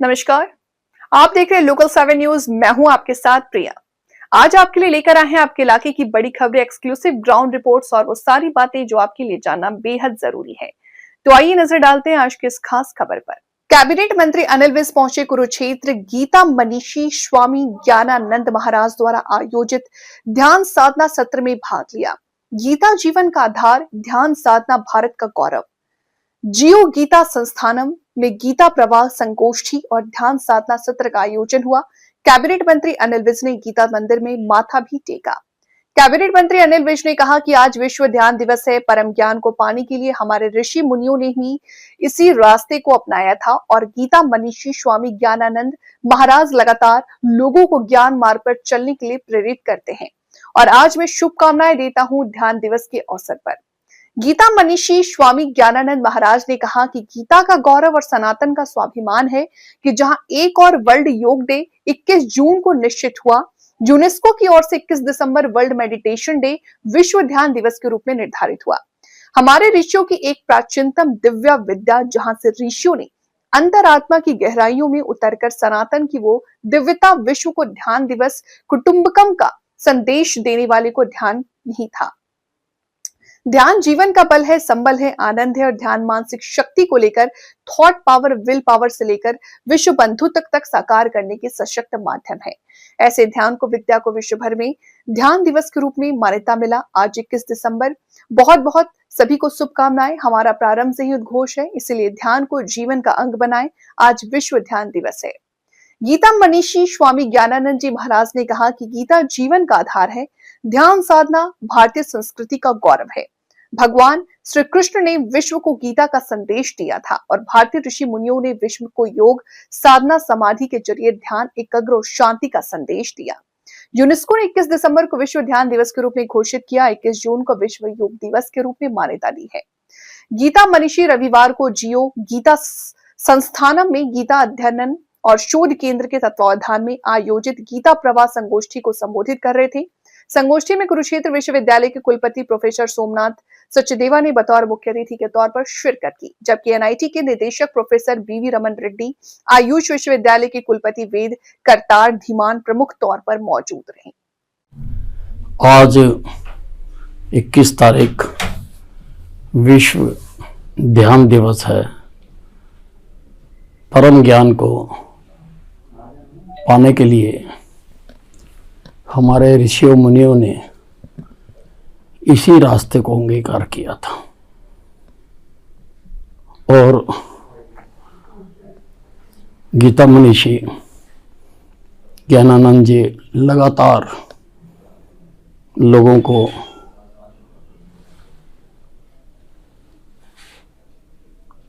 नमस्कार। आप देख रहे हैं लोकल 7 न्यूज। मैं हूं आपके साथ प्रिया। आज आपके लिए लेकर आए हैं आपके इलाके की बड़ी खबरें, एक्सक्लूसिव ग्राउंड रिपोर्ट्स और वो सारी बातें जो आपके लिए जानना बेहद जरूरी है। तो आइए नजर डालते हैं आज की इस खास खबर पर। कैबिनेट मंत्री अनिल विज पहुंचे कुरुक्षेत्र। गीता मनीषी स्वामी ज्ञानानंद महाराज द्वारा आयोजित ध्यान साधना सत्र में भाग लिया। गीता जीवन का आधार, ध्यान साधना भारत का गौरव। जियो गीता संस्थानम में गीता प्रवाह संगोष्ठी और ध्यान साधना सत्र का आयोजन हुआ। कैबिनेट मंत्री अनिल विज ने गीता मंदिर में माथा भी टेका। कैबिनेट मंत्री अनिल विज ने कहा कि आज विश्व ध्यान दिवस है। परम ज्ञान को पाने के लिए हमारे ऋषि मुनियों ने ही इसी रास्ते को अपनाया था और गीता मनीषी स्वामी ज्ञानानंद महाराज लगातार लोगों को ज्ञान मार्ग पर चलने के लिए प्रेरित करते हैं। और आज मैं शुभकामनाएं देता हूं ध्यान दिवस के अवसर पर। गीता मनीषी स्वामी ज्ञानानंद महाराज ने कहा कि गीता का गौरव और सनातन का स्वाभिमान है कि जहां एक और वर्ल्ड योग डे 21 जून को निश्चित हुआ, यूनेस्को की ओर से 21 दिसंबर वर्ल्ड मेडिटेशन डे विश्व ध्यान दिवस के रूप में निर्धारित हुआ। हमारे ऋषियों की एक प्राचीनतम दिव्य विद्या, जहां से ऋषियों ने अंतरात्मा की गहराइयों में उतरकर सनातन की वो दिव्यता विश्व को ध्यान दिवस कुटुंबकम का संदेश देने वाले को ध्यान नहीं था। ध्यान जीवन का बल है, संबल है, आनंद है और ध्यान मानसिक शक्ति को लेकर थॉट पावर, विल पावर से लेकर विश्व बंधु तक साकार करने के सशक्त माध्यम है। ऐसे ध्यान को, विद्या को विश्व भर में ध्यान दिवस के रूप में मान्यता मिला। आज 21 दिसंबर। बहुत बहुत सभी को शुभकामनाएं। हमारा प्रारंभ से ही उद्घोष है, इसीलिए ध्यान को जीवन का अंग बनाएं। आज विश्व ध्यान दिवस है। गीता मनीषी स्वामी ज्ञानानंद जी महाराज ने कहा कि गीता जीवन का आधार है। ध्यान साधना भारतीय संस्कृति का गौरव है। भगवान श्री कृष्ण ने विश्व को गीता का संदेश दिया था और भारतीय ऋषि मुनियों ने विश्व को योग, साधना, समाधि के जरिए ध्यान, एकाग्र और शांति का संदेश दिया। यूनेस्को ने 21 दिसंबर को विश्व ध्यान दिवस के रूप में घोषित किया। 21 जून को विश्व योग दिवस के रूप में मान्यता दी है। गीता मनीषी रविवार को जियो गीता संस्थानम में गीता अध्ययन और शोध केंद्र के तत्वावधान में आयोजित गीता प्रवाह संगोष्ठी को संबोधित कर रहे थे। संगोष्ठी में कुरुक्षेत्र विश्वविद्यालय के कुलपति प्रोफेसर सोमनाथ सचदेवा ने बतौर मुख्य अतिथि के तौर पर शिरकत की, जबकि एनआईटी के निदेशक प्रोफेसर बीवी रमन रेड्डी, आयुष विश्वविद्यालय के कुलपति वेद करतार धीमान प्रमुख तौर पर मौजूद रहे। आज 21 तारीख विश्व ध्यान दिवस है। परम ज्ञान को पाने के लिए हमारे ऋषियों मुनियों ने इसी रास्ते को अंगीकार किया था और गीता मनीषी ज्ञानानंद जी लगातार लोगों को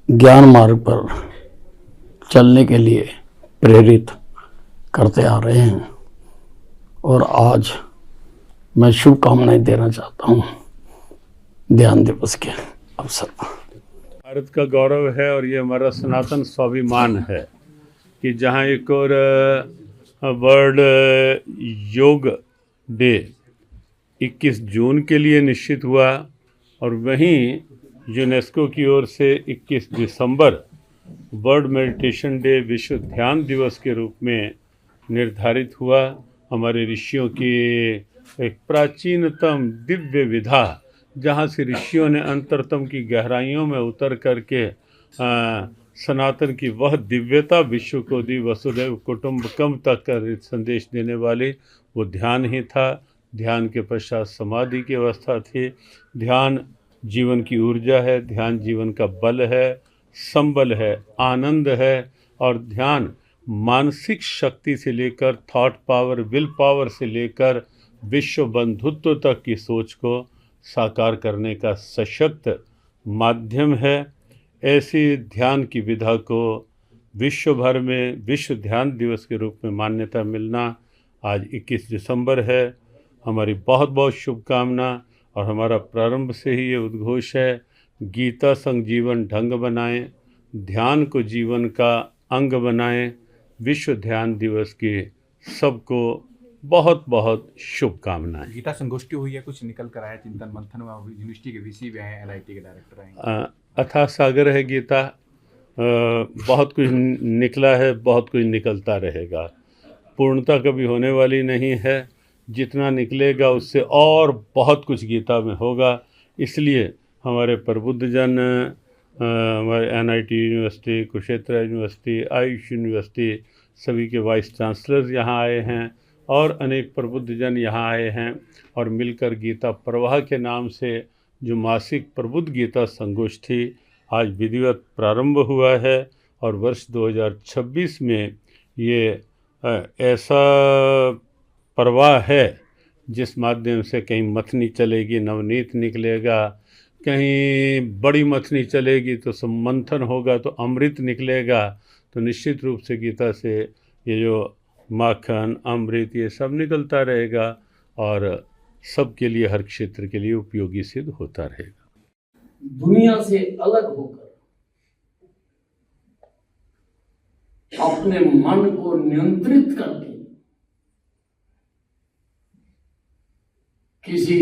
ज्ञान मार्ग पर चलने के लिए प्रेरित करते आ रहे हैं और आज मैं शुभकामनाएं देना चाहता हूं ध्यान दिवस के अवसर पर। भारत का गौरव है और ये हमारा सनातन स्वाभिमान है कि जहाँ एक और वर्ल्ड योग डे 21 जून के लिए निश्चित हुआ और वहीं यूनेस्को की ओर से 21 दिसंबर वर्ल्ड मेडिटेशन डे विश्व ध्यान दिवस के रूप में निर्धारित हुआ। हमारे ऋषियों की एक प्राचीनतम दिव्य विधा, जहाँ से ऋषियों ने अंतरतम की गहराइयों में उतर करके सनातन की वह दिव्यता विश्व को दी। वसुधैव कुटुंबकम तक का संदेश देने वाली वो ध्यान ही था। ध्यान के पश्चात समाधि की अवस्था थी। ध्यान जीवन की ऊर्जा है, ध्यान जीवन का बल है, संबल है, आनंद है और ध्यान मानसिक शक्ति से लेकर थॉट पावर, विल पावर से लेकर विश्व बंधुत्व तक की सोच को साकार करने का सशक्त माध्यम है। ऐसी ध्यान की विधा को विश्व भर में विश्व ध्यान दिवस के रूप में मान्यता मिलना आज 21 दिसंबर है। हमारी बहुत बहुत शुभकामना और हमारा प्रारंभ से ही ये उद्घोष है, गीता संग जीवन ढंग बनाएं, ध्यान को जीवन का अंग बनाएं। विश्व ध्यान दिवस की सबको बहुत बहुत शुभकामनाएं। गीता संगोष्ठी हुई है, कुछ निकल कर आया, चिंतन मंथन हुआ, यूनिवर्सिटी के वीसी भी हैं, एनआईटी के डायरेक्टर हैं। अथाह सागर है गीता बहुत कुछ निकला है, बहुत कुछ निकलता रहेगा। पूर्णता कभी होने वाली नहीं है। जितना निकलेगा उससे और बहुत कुछ गीता में होगा। इसलिए हमारे प्रबुद्धजन, हमारे NIT university, Kurukshetra university, Ayush university, सभी के वाइस चांसलर्स यहाँ आए हैं और अनेक प्रबुद्धजन यहाँ आए हैं और मिलकर गीता प्रवाह के नाम से जो मासिक प्रबुद्ध गीता संगोष्ठी आज विधिवत प्रारंभ हुआ है। और वर्ष 2026 में ये ऐसा प्रवाह है जिस माध्यम से कहीं मथनी चलेगी, नवनीत निकलेगा, कहीं बड़ी मथनी चलेगी तो मंथन होगा तो अमृत निकलेगा। तो निश्चित रूप से गीता से ये जो माखन, अमृत, ये सब निकलता रहेगा और सबके लिए, हर क्षेत्र के लिए उपयोगी सिद्ध होता रहेगा। दुनिया से अलग होकर अपने मन को नियंत्रित करके किसी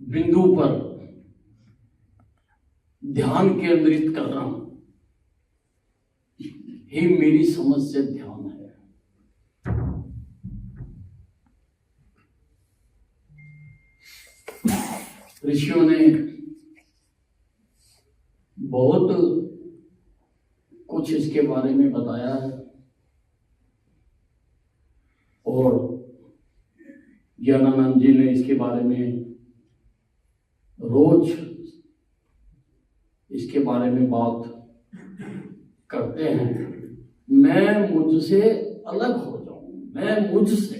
बिंदु पर ध्यान केंद्रित करना ही मेरी समझ से ध्यान है। ऋषियों ने बहुत कुछ इसके बारे में बताया है और ज्ञानानंद जी ने इसके बारे में रोज इसके बारे में बात करते हैं। मैं मुझसे अलग हो जाऊं, मैं मुझसे,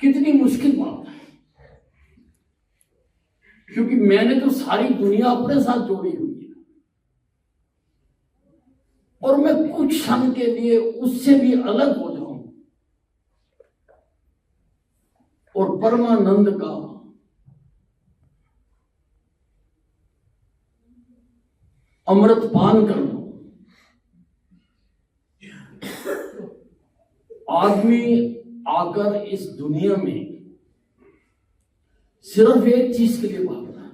कितनी मुश्किल बात है, क्योंकि मैंने तो सारी दुनिया अपने साथ जोड़ी हुई है और मैं कुछ क्षण के लिए उससे भी अलग हो जाऊं और परमानंद का अमृत पान कर लो। आदमी आकर इस दुनिया में सिर्फ एक चीज के लिए भागता है।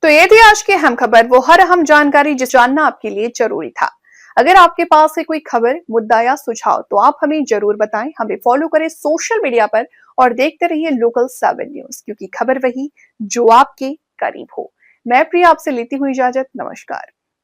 तो ये थी आज की अहम खबर, वो हर अहम जानकारी जिस जानना आपके लिए जरूरी था। अगर आपके पास है कोई खबर, मुद्दा या सुझाव तो आप हमें जरूर बताएं। हमें फॉलो करें सोशल मीडिया पर और देखते रहिए लोकल 7 न्यूज, क्योंकि खबर वही जो आपके करीब हो। मैं प्रिया आपसे लेती हुई इजाजत। नमस्कार।